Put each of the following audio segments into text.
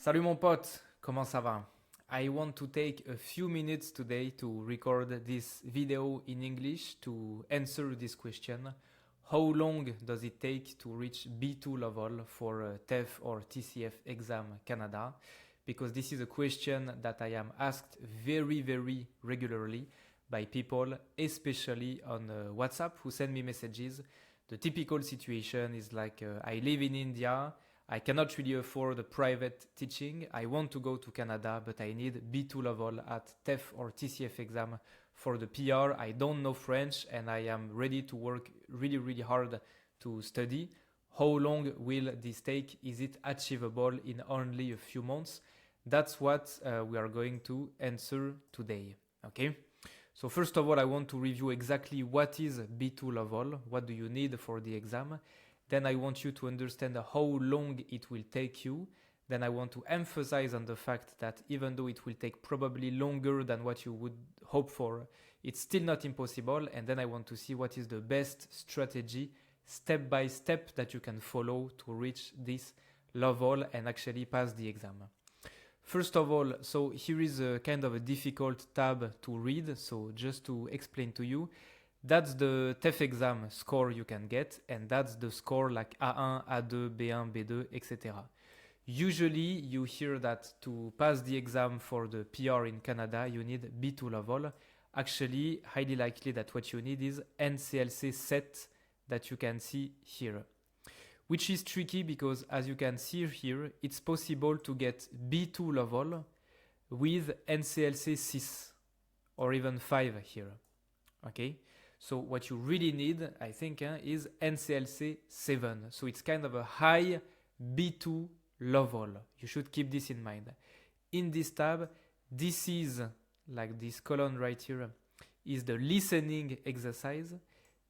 Salut mon pote, comment ça va? I want to take a few minutes today to record this video in English to answer this question. How long does it take to reach B2 level for a TEF or TCF exam Canada? Because this is a question that I am asked very regularly by people, especially on WhatsApp, who send me messages. The typical situation is like I live in India, I cannot really afford a private teaching. I want to go to Canada, but I need B2 level at TEF or TCF exam for the PR. I don't know French and I am ready to work really hard to study. How long will this take? Is it achievable in only a few months? That's what we are going to answer today. Okay. So first of all, I want to review exactly what is B2 level. What do you need for the exam? Then I want you to understand how long it will take you. Then I want to emphasize on the fact that even though it will take probably longer than what you would hope for, it's still not impossible. And then I want to see what is the best strategy, step by step, that you can follow to reach this level and actually pass the exam. First of all, so here is a kind of a difficult tab to read. So just to explain to you, that's the TEF exam score you can get, and that's the score like A1, A2, B1, B2, etc. Usually you hear that to pass the exam for the PR in Canada, you need B2 level. Actually, highly likely that what you need is NCLC set that you can see here. Which is tricky because as you can see here, it's possible to get B2 level with NCLC 6 or even 5 here. Okay? So what you really need, I think, is NCLC 7. So it's kind of a high B2 level. You should keep this in mind. In this tab, this is, like this column right here, is the listening exercise.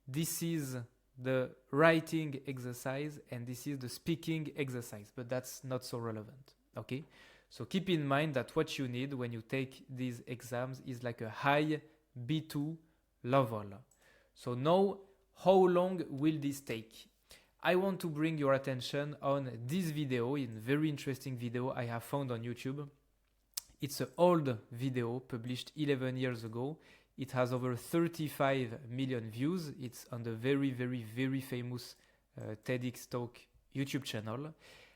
This is the writing exercise, and this is the speaking exercise, but that's not so relevant. Okay? So keep in mind that what you need when you take these exams is like a high B2 level. So now, how long will this take? I want to bring your attention on this video, in very interesting video I have found on YouTube. It's an old video published 11 years ago. It has over 35 million views. It's on the very famous TEDx Talk YouTube channel.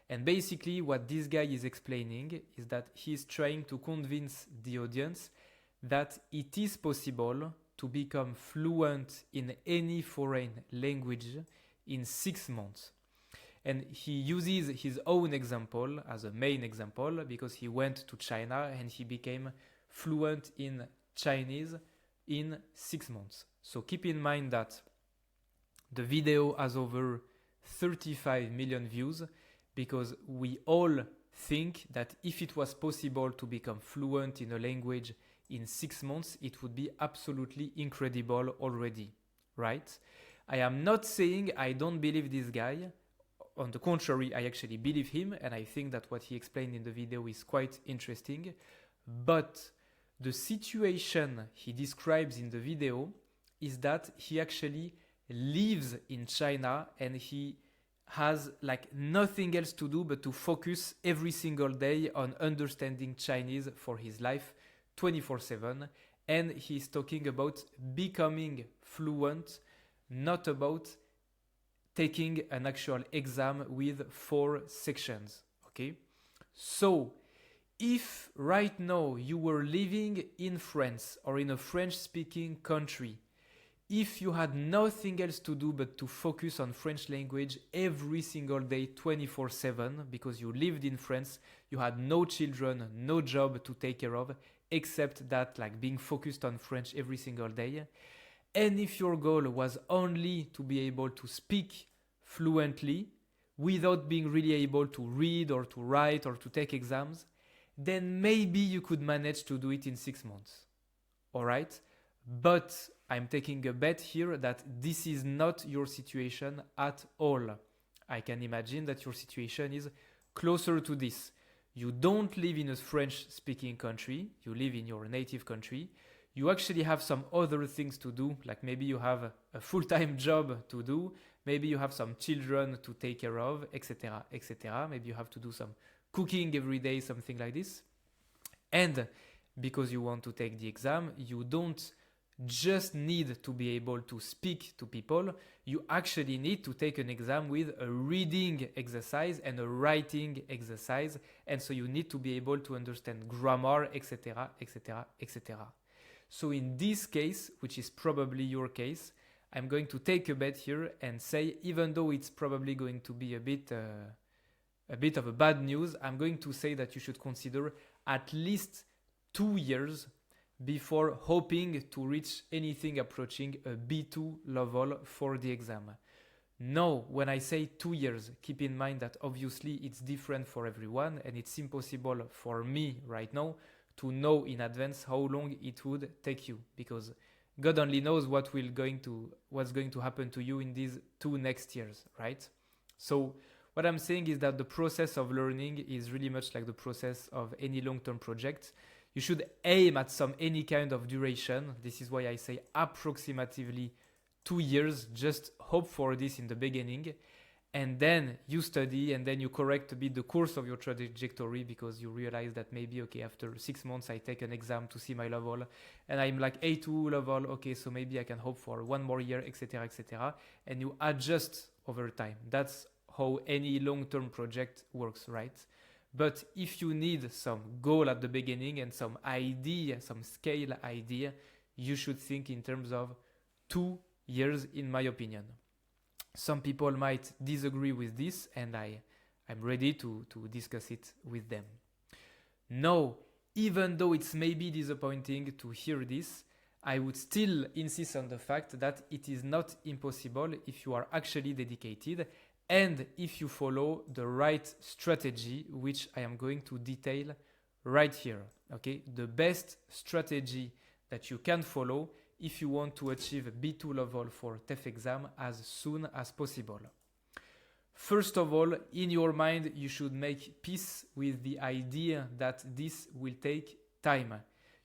And basically what this guy is explaining is that he's trying to convince the audience that it is possible to become fluent in any foreign language in 6 months. And he uses his own example as a main example because he went to China and he became fluent in Chinese in 6 months. So keep in mind that the video has over 35 million views because we all think that if it was possible to become fluent in a language in 6 months, it would be absolutely incredible already, right? I am not saying I don't believe this guy. On the contrary, I actually believe him, and I think that what he explained in the video is quite interesting. But the situation he describes in the video is that he actually lives in China and he has like nothing else to do but to focus every single day on understanding Chinese for his life 24/7, and he's talking about becoming fluent, not about taking an actual exam with 4 sections. Okay, so if right now you were living in France or in a French-speaking country, if you had nothing else to do but to focus on French language every single day 24/7 because you lived in France, you had no children, no job to take care of, except that like being focused on French every single day. And if your goal was only to be able to speak fluently without being really able to read or to write or to take exams, then maybe you could manage to do it in 6 months. All right? But I'm taking a bet here that this is not your situation at all. I can imagine that your situation is closer to this. You don't live in a French-speaking country. You live in your native country. You actually have some other things to do, like maybe you have a full-time job to do. Maybe you have some children to take care of, etc., etc. Maybe you have to do some cooking every day, something like this. And because you want to take the exam, you don't just need to be able to speak to people. You actually need to take an exam with a reading exercise and a writing exercise. And so you need to be able to understand grammar, etc., etc., etc. So in this case, which is probably your case, I'm going to take a bet here and say, even though it's probably going to be a bit of a bad news, I'm going to say that you should consider at least 2 years before hoping to reach anything approaching a B2 level for the exam. Now, when I say 2 years, keep in mind that obviously it's different for everyone, and it's impossible for me right now to know in advance how long it would take you, because God only knows what's going to happen to you in these 2 next years, right? So what I'm saying is that the process of learning is really much like the process of any long-term project. You should aim at any kind of duration. This is why I say approximately 2 years. Just hope for this in the beginning. And then you study, and then you correct a bit the course of your trajectory, because you realize that maybe, okay, after 6 months, I take an exam to see my level, and I'm like A2 level. Okay, so maybe I can hope for 1 more year, etc., etc. And you adjust over time. That's how any long-term project works, right? But if you need some goal at the beginning and some idea, some scale idea, you should think in terms of 2 years, in my opinion. Some people might disagree with this, and I'm ready to discuss it with them. Now, even though it's maybe disappointing to hear this, I would still insist on the fact that it is not impossible if you are actually dedicated and if you follow the right strategy, which I am going to detail right here. Okay, the best strategy that you can follow if you want to achieve B2 level for TEF exam as soon as possible. First of all, in your mind, you should make peace with the idea that this will take time.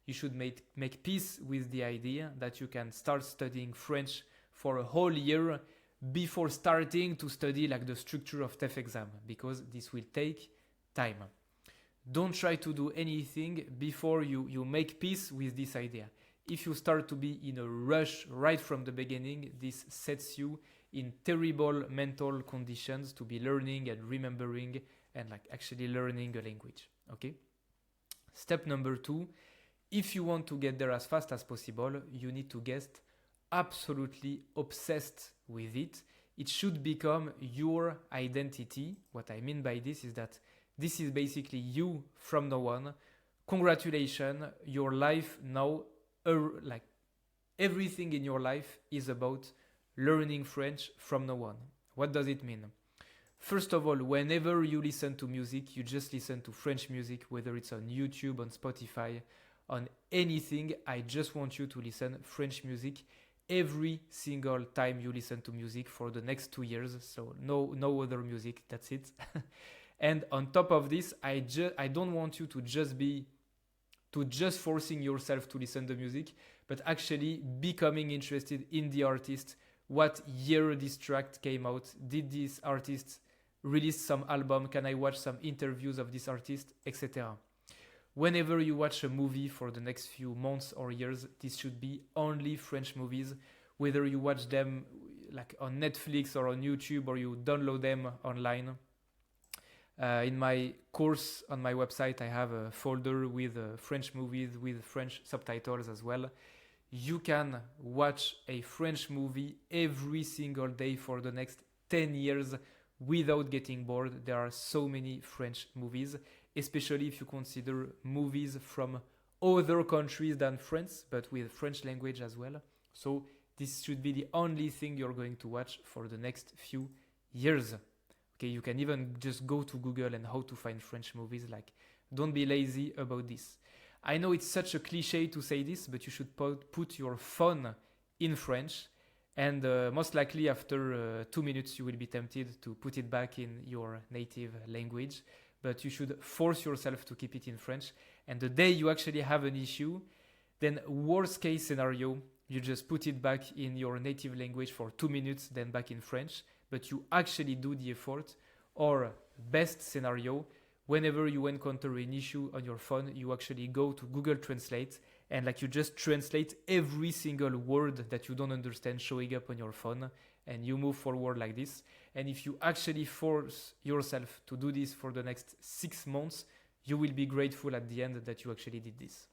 You should make peace with the idea that you can start studying French for a whole year before starting to study like the structure of TEF exam, because this will take time. Don't try to do anything before you make peace with this idea. If you start to be in a rush right from the beginning, this sets you in terrible mental conditions to be learning and remembering and like actually learning a language. Okay? Step number 2, if you want to get there as fast as possible, you need to get absolutely obsessed with it. It should become your identity. What I mean by this is that this is basically you from now on. Congratulations, your life now, like everything in your life is about learning French from now on. What does it mean? First of all, whenever you listen to music, you just listen to French music, whether it's on YouTube, on Spotify, on anything. I just want you to listen French music every single time you listen to music for the next 2 years. So no other music, that's it. And on top of this, I don't want you to just forcing yourself to listen to music, but actually becoming interested in the artist. What year this track came out? Did this artist release some album? Can I watch some interviews of this artist, etc.? Whenever you watch a movie for the next few months or years, this should be only French movies, whether you watch them like on Netflix or on YouTube or you download them online. In my course on my website, I have a folder with French movies with French subtitles as well. You can watch a French movie every single day for the next 10 years without getting bored. There are so many French movies, especially if you consider movies from other countries than France, but with French language as well. So this should be the only thing you're going to watch for the next few years. Okay, you can even just go to Google and how to find French movies. Like, don't be lazy about this. I know it's such a cliche to say this, but you should put your phone in French, and most likely after 2 minutes you will be tempted to put it back in your native language, but you should force yourself to keep it in French. And the day you actually have an issue, then worst case scenario, you just put it back in your native language for 2 minutes, then back in French, but you actually do the effort. Or best scenario, whenever you encounter an issue on your phone, you actually go to Google Translate and like you just translate every single word that you don't understand showing up on your phone, and you move forward like this. And if you actually force yourself to do this for the next 6 months, you will be grateful at the end that you actually did this.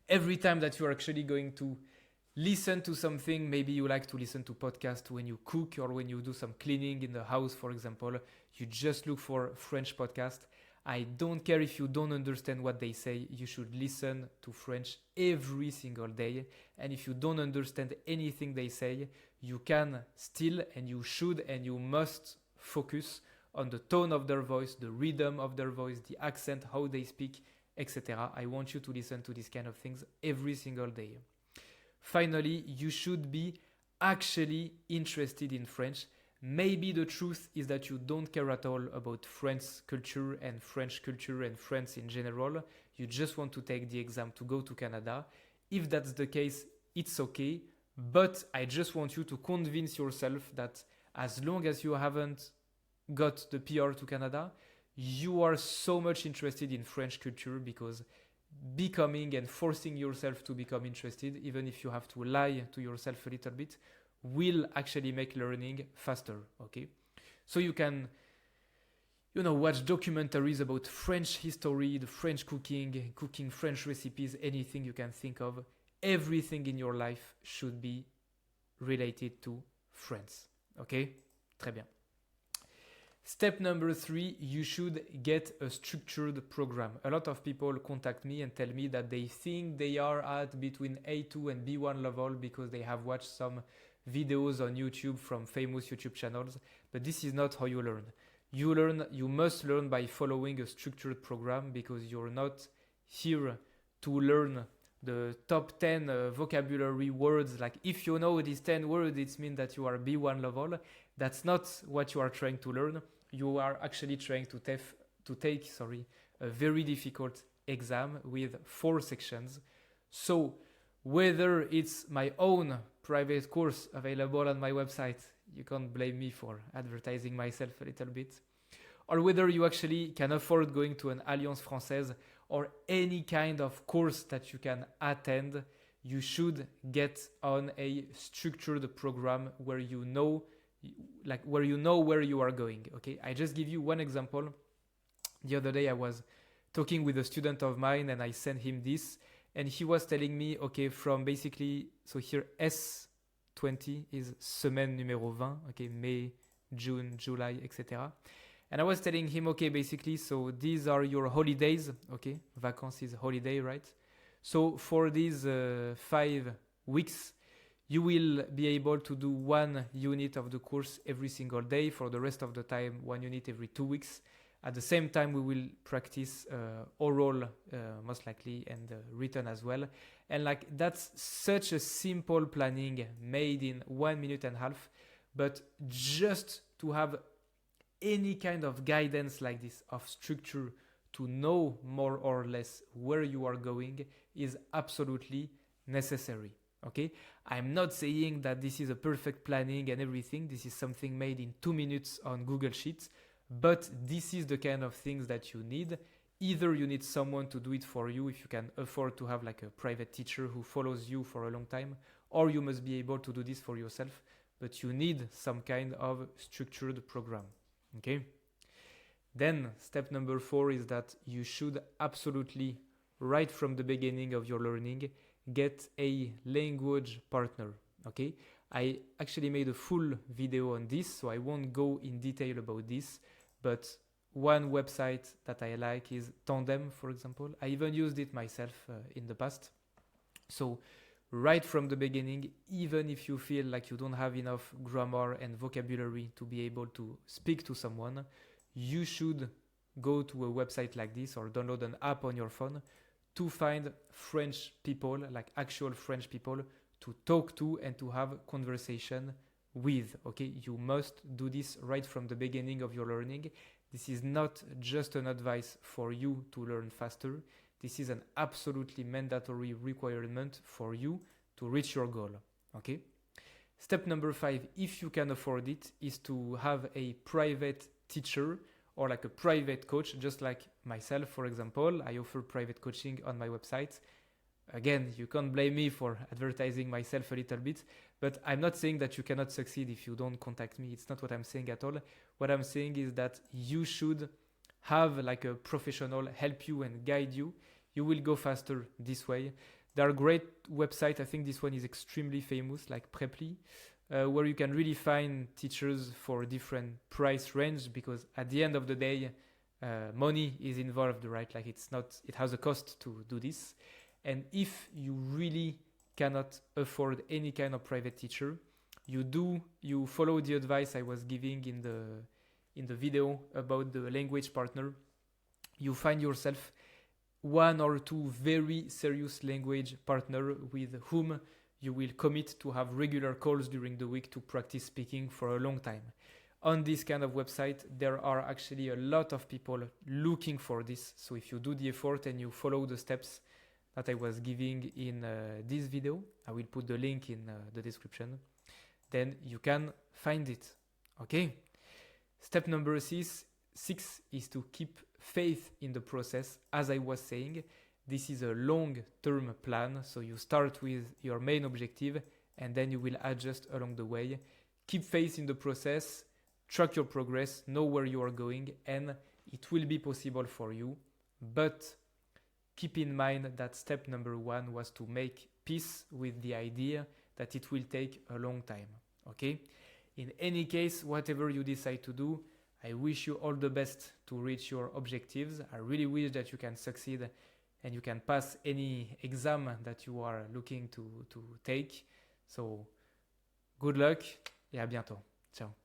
Every time that you're actually going to listen to something, maybe you like to listen to podcasts when you cook or when you do some cleaning in the house, for example, you just look for French podcast. I don't care if you don't understand what they say, you should listen to French every single day. And if you don't understand anything they say, you can still and you should and you must focus on the tone of their voice, the rhythm of their voice, the accent, how they speak, etc. I want you to listen to these kind of things every single day. Finally, you should be actually interested in French. Maybe the truth is that you don't care at all about French culture and France in general. You just want to take the exam to go to Canada. If that's the case, it's okay. But I just want you to convince yourself that as long as you haven't got the PR to Canada, you are so much interested in French culture, because becoming and forcing yourself to become interested, even if you have to lie to yourself a little bit, will actually make learning faster, okay? So you can, watch documentaries about French history, the French cooking French recipes, anything you can think of. Everything in your life should be related to France, okay? Très bien. Step number 3, you should get a structured program. A lot of people contact me and tell me that they think they are at between A2 and B1 level because they have watched some videos on YouTube from famous YouTube channels, but this is not how you learn. You must learn by following a structured program, because you're not here to learn the top 10 vocabulary words. Like if you know these 10 words, it means that you are B1 level. That's not what you are trying to learn. You are actually trying to take a very difficult exam with 4 sections. So whether it's my own private course available on my website, you can't blame me for advertising myself a little bit, or whether you actually can afford going to an Alliance Française or any kind of course that you can attend, you should get on a structured program where you know where you are going. Okay, I just give you one example. The other day I was talking with a student of mine and I sent him this, and he was telling me, okay, from basically, so here S20 is semaine numéro 20, okay, May, June, July, etc. And I was telling him, okay, basically, so these are your holidays, okay, vacances is holiday, right? So for these 5 weeks, you will be able to do 1 unit of the course every single day. For the rest of the time, 1 unit every 2 weeks. At the same time, we will practice oral, most likely, and written as well. And like that's such a simple planning made in 1.5 minutes, but just to have any kind of guidance like this, of structure, to know more or less where you are going, is absolutely necessary. Okay, I'm not saying that this is a perfect planning and everything. This is something made in 2 minutes on Google Sheets, but this is the kind of things that you need. Either you need someone to do it for you if you can afford to have like a private teacher who follows you for a long time, or you must be able to do this for yourself, but you need some kind of structured program. Okay. Then step number 4 is that you should absolutely, right from the beginning of your learning, get a language partner. Okay, I actually made a full video on this, so I won't go in detail about this, but one website that I like is Tandem, for example. I even used it myself in the past. So right from the beginning, even if you feel like you don't have enough grammar and vocabulary to be able to speak to someone, you should go to a website like this or download an app on your phone to find French people, like actual French people, to talk to and to have conversation with. Okay, you must do this right from the beginning of your learning. This is not just an advice for you to learn faster. This is an absolutely mandatory requirement for you to reach your goal. Okay. Step number 5, if you can afford it, is to have a private teacher or like a private coach, just like myself, for example. I offer private coaching on my website. Again, you can't blame me for advertising myself a little bit, but I'm not saying that you cannot succeed if you don't contact me. It's not what I'm saying at all. What I'm saying is that you should have like a professional help you and guide you. You will go faster this way. There are great websites. I think this one is extremely famous, like Preply, where you can really find teachers for different price range, because at the end of the day, money is involved, right? Like it has a cost to do this. And if you really cannot afford any kind of private teacher, you follow the advice I was giving in the video about the language partner. You find yourself one or two very serious language partner with whom you will commit to have regular calls during the week to practice speaking for a long time. On this kind of website, there are actually a lot of people looking for this. So if you do the effort and you follow the steps that I was giving in this video, I will put the link in the description, then you can find it. Okay? Step number 6 is to keep faith in the process. As I was saying, this is a long-term plan. So you start with your main objective and then you will adjust along the way. Keep faith in the process, track your progress, know where you are going, and it will be possible for you. But keep in mind that step number 1 was to make peace with the idea that it will take a long time. Okay? In any case, whatever you decide to do, I wish you all the best to reach your objectives. I really wish that you can succeed and you can pass any exam that you are looking to take. So, good luck et à bientôt. Ciao.